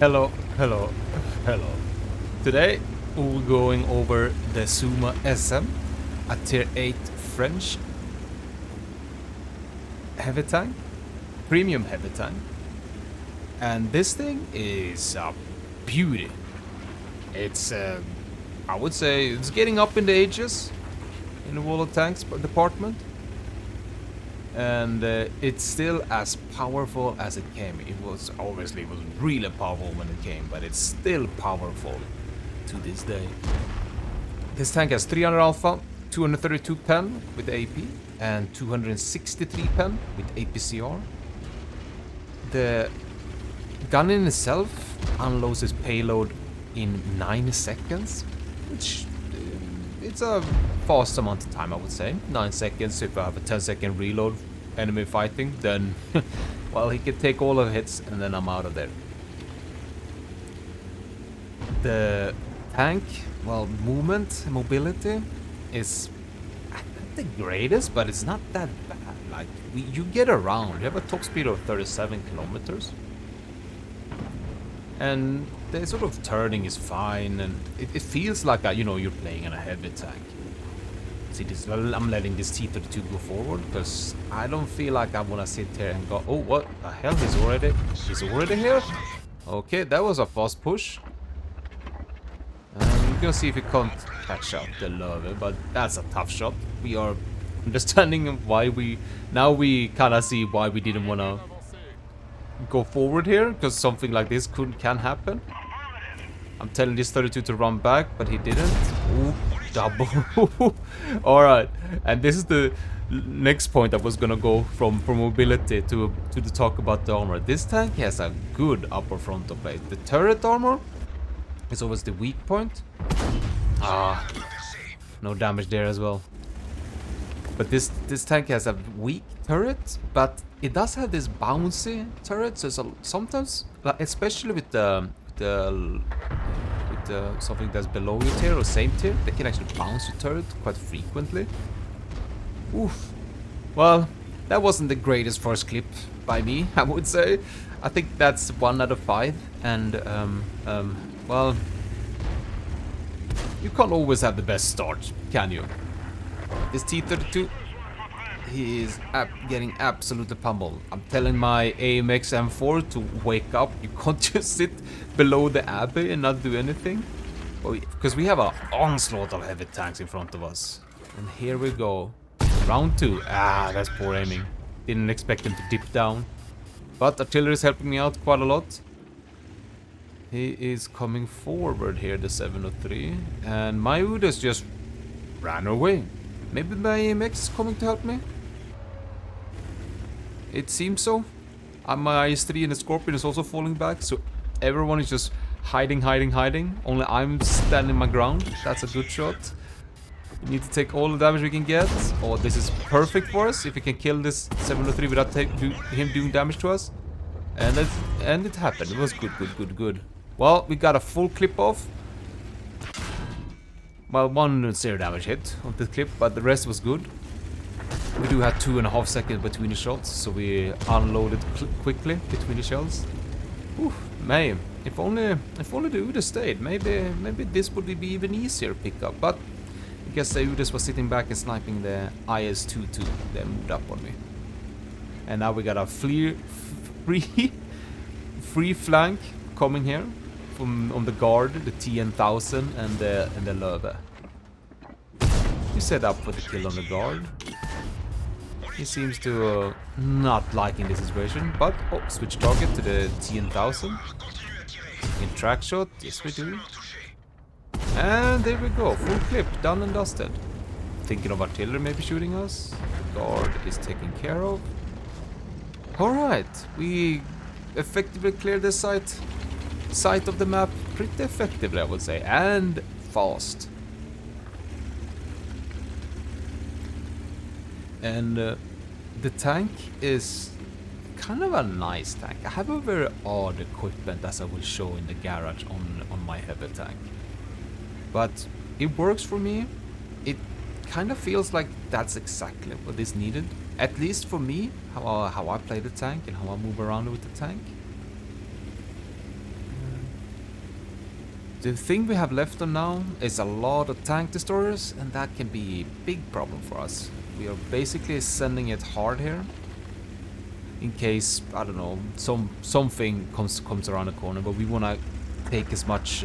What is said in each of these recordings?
Hello, hello, hello. Today we're going over the Somua SM, a tier 8 French heavy tank, premium heavy tank. And this thing is a beauty. It's, I would say, it's getting up in the ages in the Wall of Tanks department. And it's still as powerful as it came. It was really powerful when it came, but it's still powerful to this day. This tank has 300 alpha, 232 pen with AP, and 263 pen with APCR. The gun in itself unloads its payload in 9 seconds, which it's a fast amount of time, I would say. 9 seconds. If I have a 10-second reload enemy fighting, then well, he can take all of the hits and then I'm out of there. The tank, well, mobility is not the greatest, but it's not that bad. Like, you get around. You have a top speed of 37 kilometers. And the sort of turning is fine, and it feels like you're playing in a heavy tank. See this? Well, I'm letting this T-32 go forward because I don't feel like I want to sit here and go. Oh, what the hell? He's already here. Okay, that was a fast push. We're gonna see if we can't catch up the Löwe, but that's a tough shot. We are understanding why we kind of see why we didn't want to go forward here, because something like this can happen. I'm telling this 32 to run back, but he didn't. Ooh, double. Alright, and this is the next point I was gonna go from mobility to the talk about the armor. This tank has a good upper frontal plate. The turret armor is always the weak point. Ah, no damage there as well. But this tank has a weak turret, but it does have this bouncy turret. So sometimes, like, especially with something that's below your tier or same tier, they can actually bounce your turret quite frequently. Oof. Well, that wasn't the greatest first clip by me, I would say. I think that's 1 out of 5, and well, you can't always have the best start, can you? This T-32, he is getting absolutely pummeled. I'm telling my AMX M4 to wake up. You can't just sit below the Abbey and not do anything. Because we have an onslaught of heavy tanks in front of us. And here we go. Round 2. Ah, that's poor aiming. Didn't expect him to dip down. But artillery is helping me out quite a lot. He is coming forward here, the 703. And my Udas just ran away. Maybe my AMX is coming to help me? It seems so. My IS-3 and the Scorpion is also falling back, so everyone is just hiding. Only I'm standing my ground. That's a good shot. We need to take all the damage we can get. Oh, this is perfect for us if we can kill this 703 without him doing damage to us. And it happened. It was good. Well, we got a full clip off. Well, 1 0 damage hit on the clip, but the rest was good. We do have 2.5 seconds between the shots, so we unloaded quickly between the shells. Oof, man, if only the Udas stayed, maybe this would be even easier pick up. But I guess the Udas was sitting back and sniping the IS-22. They moved up on me, and now we got a free flank coming here from on the guard, the TN1000 and the Löwe. We set up for the kill on the guard. He seems to not liking this situation, but oh, switch target to the TN1000. In track shot, yes we do. And there we go, full clip, done and dusted. Thinking of artillery maybe shooting us. The guard is taken care of. Alright, we effectively cleared the site of the map pretty effectively, I would say, and fast. And the tank is kind of a nice tank. I have a very odd equipment, as I will show in the garage on my heavy tank. But it works for me. It kind of feels like that's exactly what is needed. At least for me, how I play the tank and how I move around with the tank. The thing we have left on now is a lot of tank destroyers, and that can be a big problem for us. We are basically sending it hard here, in case, I don't know, something comes around the corner, but we want to take as much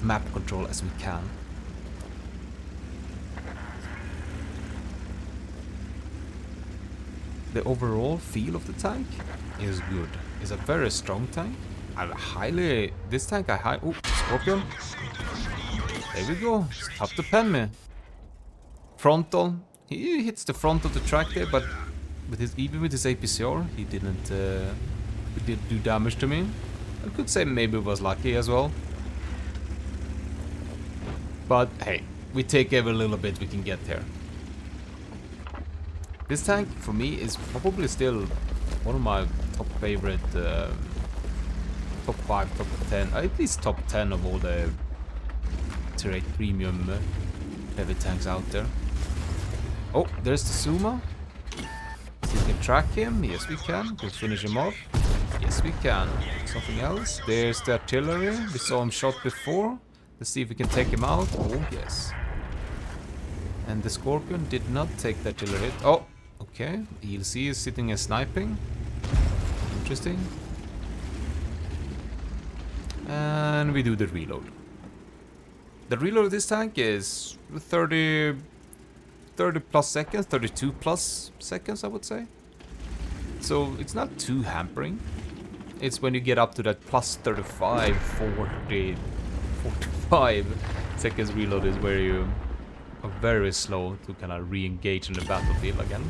map control as we can. The overall feel of the tank is good. It's a very strong tank. This tank oh, Scorpion. There we go. It's tough to pen me. Frontal. He hits the front of the track there, but even with his APCR, he didn't do damage to me. I could say maybe it was lucky as well. But hey, we take every little bit we can get here. This tank, for me, is probably still one of my top favorite, top 5, top 10, at least top 10 of all the Tier 8 premium heavy tanks out there. Oh, there's the Somua. We can track him. Yes, we can. We can finish him off. Yes, we can. Something else. There's the artillery. We saw him shot before. Let's see if we can take him out. Oh, yes. And the Scorpion did not take the artillery hit. Oh, okay. ELC is sitting and sniping. Interesting. And we do the reload. The reload of this tank is 30 plus seconds, 32 plus seconds, I would say. So it's not too hampering. It's when you get up to that plus 35, 40, 45 seconds reload is where you are very slow to kind of re-engage in the battlefield again.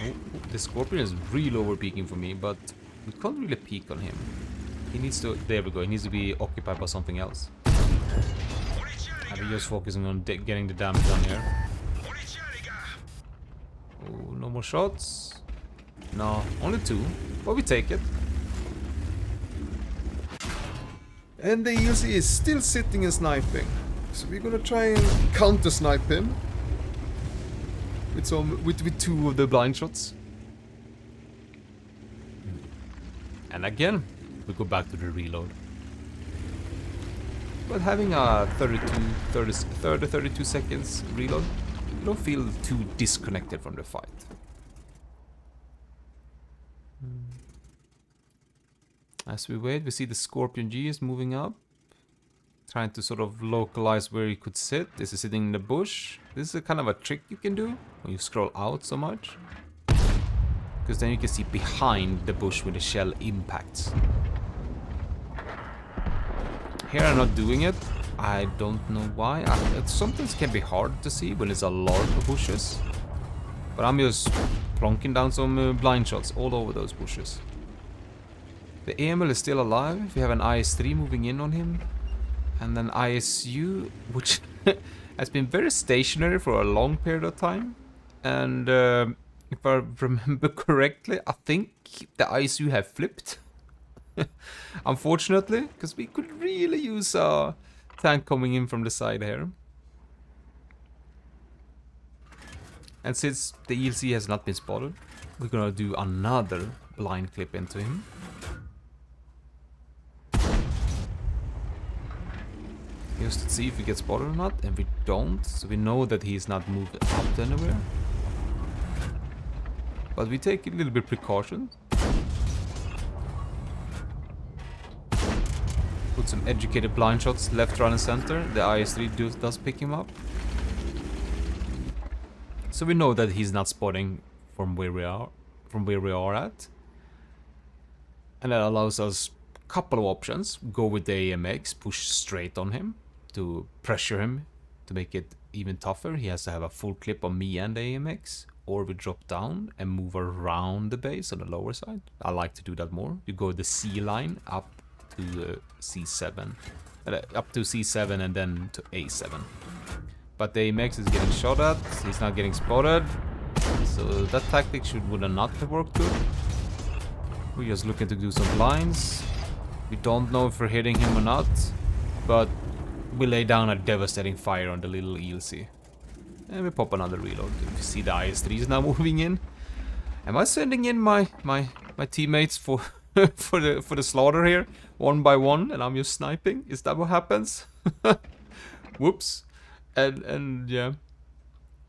Oh, the Scorpion is really over-peaking for me, but we can't really peek on him. He needs to, there we go, he needs to be occupied by something else. I'll be just focusing on getting the damage done here. Oh, no more shots. No, only 2, but we take it. And the ELC is still sitting and sniping. So we're gonna try and counter-snipe him. With 2 of the blind shots. And again, we go back to the reload. But having a 32 seconds reload, you don't feel too disconnected from the fight. As we wait, we see the Scorpion G is moving up. Trying to sort of localize where he could sit. This is sitting in the bush. This is a kind of a trick you can do when you scroll out so much. Because then you can see behind the bush where the shell impacts. Here I'm not doing it. I don't know why. It sometimes can be hard to see when there's a lot of bushes. But I'm just plonking down some blind shots all over those bushes. The AML is still alive. We have an IS-3 moving in on him. And then ISU, which has been very stationary for a long period of time. And if I remember correctly, I think the ISU have flipped. Unfortunately, because we could really use a tank coming in from the side here. And since the ELC has not been spotted, we're gonna do another blind clip into him. Just to see if we get spotted or not, and we don't, so we know that he's not moved up anywhere. But we take a little bit precaution. Put some educated blind shots left, right, and center. The IS-3 does pick him up. So we know that he's not spotting from where we are at. And that allows us a couple of options. Go with the AMX, push straight on him to pressure him to make it even tougher. He has to have a full clip on me and the AMX. Or we drop down and move around the base on the lower side. I like to do that more. You go the C line up to C7. Up to C7 and then to A7. But the AMX is getting shot at. He's not getting spotted. So that tactic would not have worked good. We're just looking to do some blinds. We don't know if we're hitting him or not. But we lay down a devastating fire on the little ELC. And we pop another reload. You see the IS-3 is now moving in. Am I sending in my teammates for for the slaughter here, one by one, and I'm just sniping? Is that what happens? Whoops. And yeah,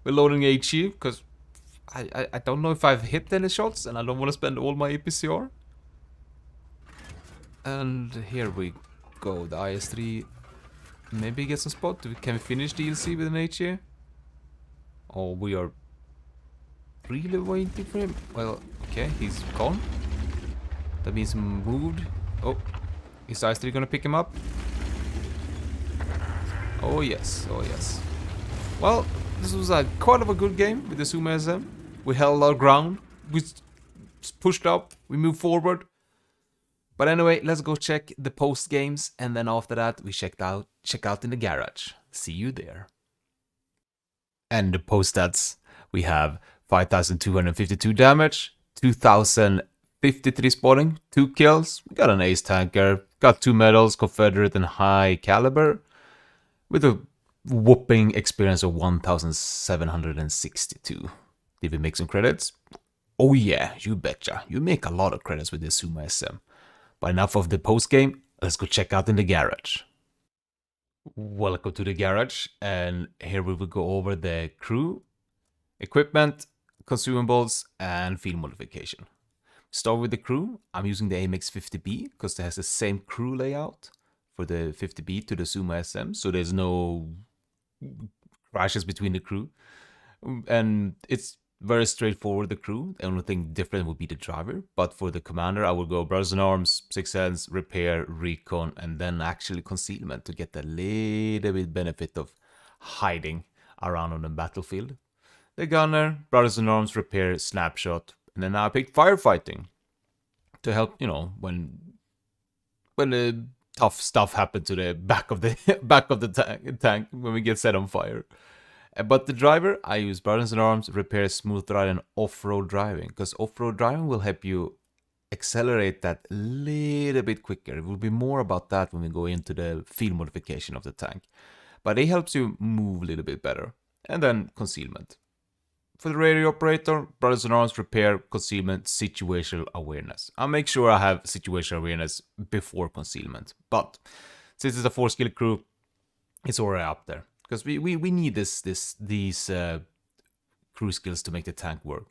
we're loading HE because I don't know if I've hit any shots, and I don't want to spend all my APCR. And here we go. The IS-3 maybe gets some spot. Can we finish DLC with an HE? Oh, we are really waiting for him. Well, okay, he's gone. That means he moved. Oh, is IS-3 gonna pick him up? Oh yes, oh yes. Well, this was a quite of a good game with the Somua SM. We held our ground. We pushed up. We moved forward. But anyway, let's go check the post games, and then after that we check out in the garage. See you there. And the post stats, we have 5,252 damage, 2,053 spotting, 2 kills. We got an ace tanker, got 2 medals, Confederate and high caliber, with a whopping experience of 1,762. Did we make some credits? Oh yeah, you betcha. You make a lot of credits with this Somua SM. But enough of the post game, let's go check out in the garage. Welcome to the garage, and here we will go over the crew, equipment, consumables, and field modification. Start with the crew. I'm using the AMX 50B because it has the same crew layout for the 50B to the Somua SM, so there's no crashes between the crew. And it's very straightforward, the crew. The only thing different would be the driver. But for the commander, I would go Brothers in Arms, Sixth Sense, Repair, Recon, and then actually Concealment to get a little bit benefit of hiding around on the battlefield. The gunner, Brothers in Arms, Repair, Snapshot, and then I picked Firefighting to help, when the tough stuff happened to the back of the back of the tank when we get set on fire. But the driver, I use Brothers in Arms, Repair, Smooth Ride, and Off-Road Driving. Because Off-Road Driving will help you accelerate that a little bit quicker. It will be more about that when we go into the field modification of the tank. But it helps you move a little bit better. And then Concealment. For the radio operator, Brothers in Arms, Repair, Concealment, Situational Awareness. I'll make sure I have Situational Awareness before Concealment. But since it's a 4-skill crew, it's already up there. Because we need these crew skills to make the tank work.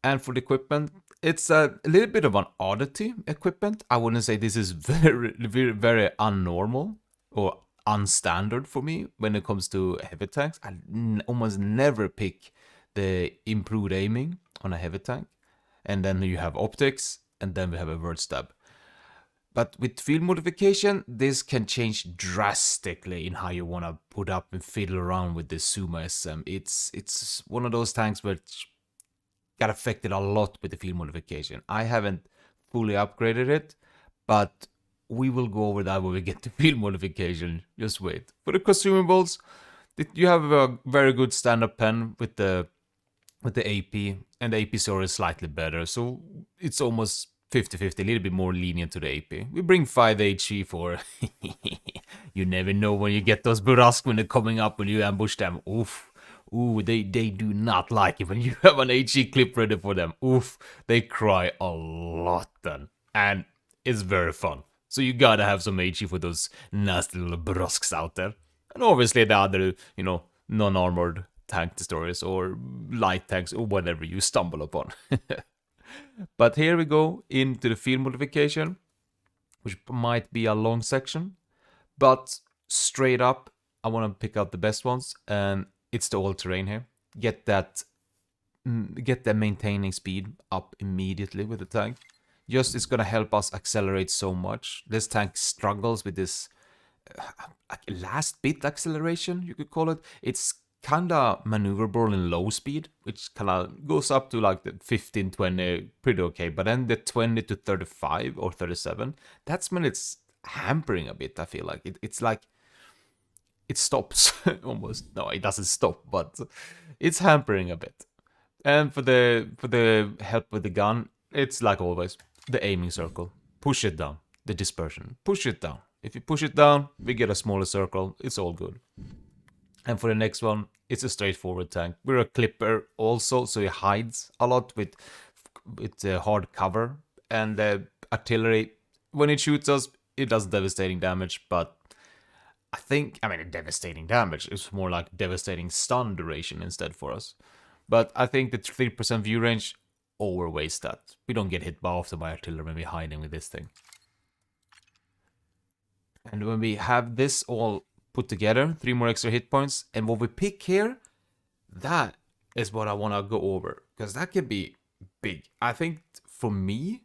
And for the equipment, it's a little bit of an oddity equipment. I wouldn't say this is very, very, very unnormal or unstandard for me when it comes to heavy tanks. I almost never pick the improved aiming on a heavy tank. And then you have optics, and then we have a word stab. But with field modification, this can change drastically in how you want to put up and fiddle around with the Somua SM. It's one of those tanks which got affected a lot with the field modification. I haven't fully upgraded it, but we will go over that when we get to field modification. Just wait. For the consumables, you have a very good stand-up pen with the AP, and the APCR is slightly better, so it's almost 50-50, a little bit more lenient to the AP. We bring 5 HE for... You never know when you get those Burask when they're coming up when you ambush them. Oof. Ooh, they do not like it when you have an HE clip ready for them. Oof. They cry a lot then. And it's very fun. So you gotta have some HE for those nasty little Burasks out there. And obviously the other, non-armored tank destroyers or light tanks or whatever you stumble upon. But here we go into the field modification, which might be a long section, but straight up, I want to pick out the best ones, and it's the all-terrain here. Get the maintaining speed up immediately with the tank. Just it's gonna help us accelerate so much. This tank struggles with this last bit acceleration, you could call it. It's kinda maneuverable in low speed, which kinda goes up to like the 15, 20, pretty okay. But then the 20 to 35 or 37, that's when it's hampering a bit, I feel like. It's like, it stops almost. No, it doesn't stop, but it's hampering a bit. And for the help with the gun, it's like always, the aiming circle. Push it down, the dispersion. Push it down. If you push it down, we get a smaller circle, it's all good. And for the next one, it's a straightforward tank. We're a clipper also, so it hides a lot with it's a hard cover, and the artillery, when it shoots us, it does devastating damage, but I mean, devastating damage. It's more like devastating stun duration instead for us. But I think the 3% view range overweighs that. We don't get hit by often by artillery when we're hiding with this thing. And when we have this all put together, 3 more extra hit points, and what we pick here, that is what I want to go over, because that can be big. I think for me,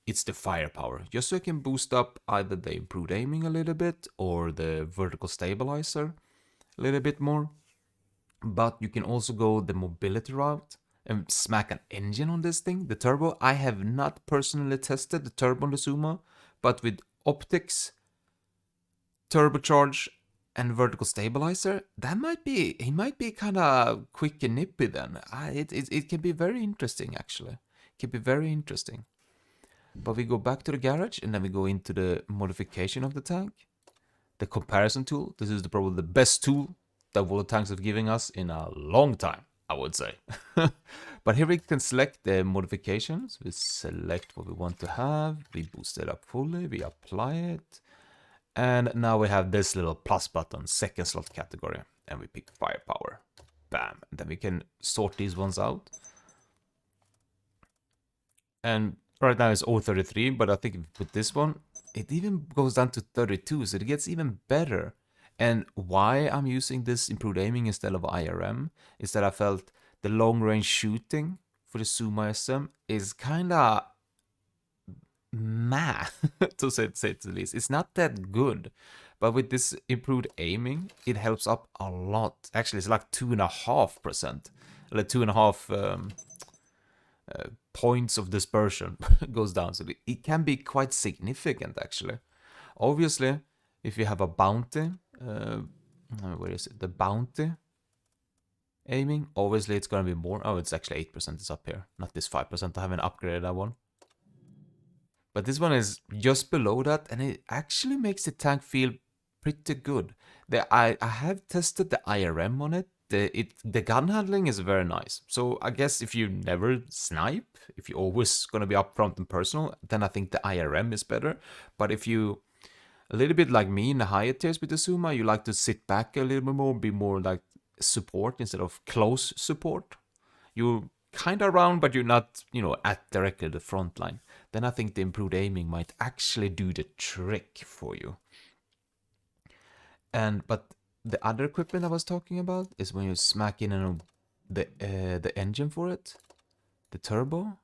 it's the firepower, just so I can boost up either the improved aiming a little bit or the vertical stabilizer a little bit more. But you can also go the mobility route and smack an engine on this thing. The turbo, I have not personally tested the turbo on the Somua, but with optics, turbocharge, and vertical stabilizer, that might be, he might be kind of quick and nippy then. It can be very interesting, actually. It can be very interesting. But we go back to the garage, and then we go into the modification of the tank. The comparison tool. This is probably the best tool that World of Tanks have given us in a long time, I would say. But here we can select the modifications. We select what we want to have. We boost it up fully. We apply it. And now we have this little plus button, second slot category. And we pick firepower. Bam. And then we can sort these ones out. And right now it's 033, but I think with this one, it even goes down to 32, so it gets even better. And why I'm using this improved aiming instead of IRM is that I felt the long range shooting for the Somua SM is kind of meh, to say it the least. It's not that good. But with this improved aiming, it helps up a lot. Actually, it's like 2.5%. Like 2.5 points of dispersion goes down. So it can be quite significant, actually. Obviously, if you have a bounty, where is it? The bounty aiming, obviously it's going to be more. Oh, it's actually 8%. It's up here, not this 5%. I haven't upgraded that one. But this one is just below that, and it actually makes the tank feel pretty good. I have tested the IRM on it. The gun handling is very nice. So I guess if you never snipe, if you're always going to be upfront and personal, then I think the IRM is better. But if you, a little bit like me in the higher tiers with the Somua, you like to sit back a little bit more, be more like support instead of close support. You're kind of around, but you're not, at directly the front line. Then I think the improved aiming might actually do the trick for you. But the other equipment I was talking about is when you smack in the engine for it, the turbo,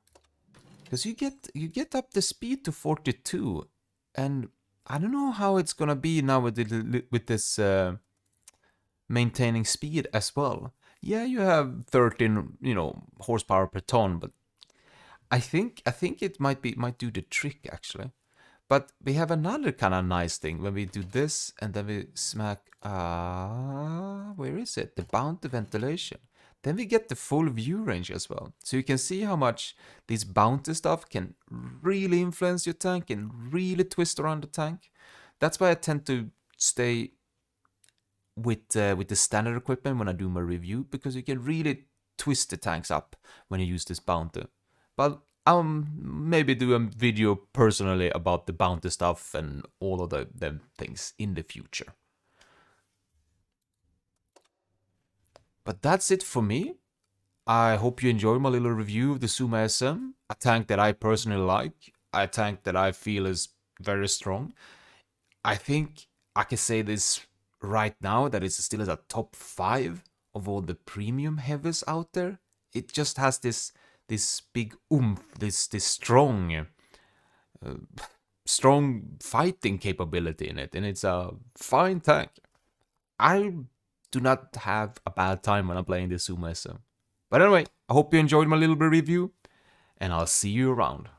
because you get up the speed to 42, and I don't know how it's gonna be now with this maintaining speed as well. Yeah, you have 13 horsepower per ton, but I think it might do the trick actually. But we have another kind of nice thing when we do this and then we smack, where is it? The bounty ventilation. Then we get the full view range as well. So you can see how much this bounty stuff can really influence your tank and really twist around the tank. That's why I tend to stay with the standard equipment when I do my review, because you can really twist the tanks up when you use this bounty. But I'll maybe do a video personally about the bounty stuff and all of the things in the future. But that's it for me. I hope you enjoyed my little review of the Somua SM, a tank that I personally like, a tank that I feel is very strong. I think I can say this right now that it's still at a top 5 of all the premium heavies out there. It just has this big oomph, this strong fighting capability in it, and it's a fine tank. I do not have a bad time when I'm playing this Somua SM. But anyway, I hope you enjoyed my little bit review, and I'll see you around.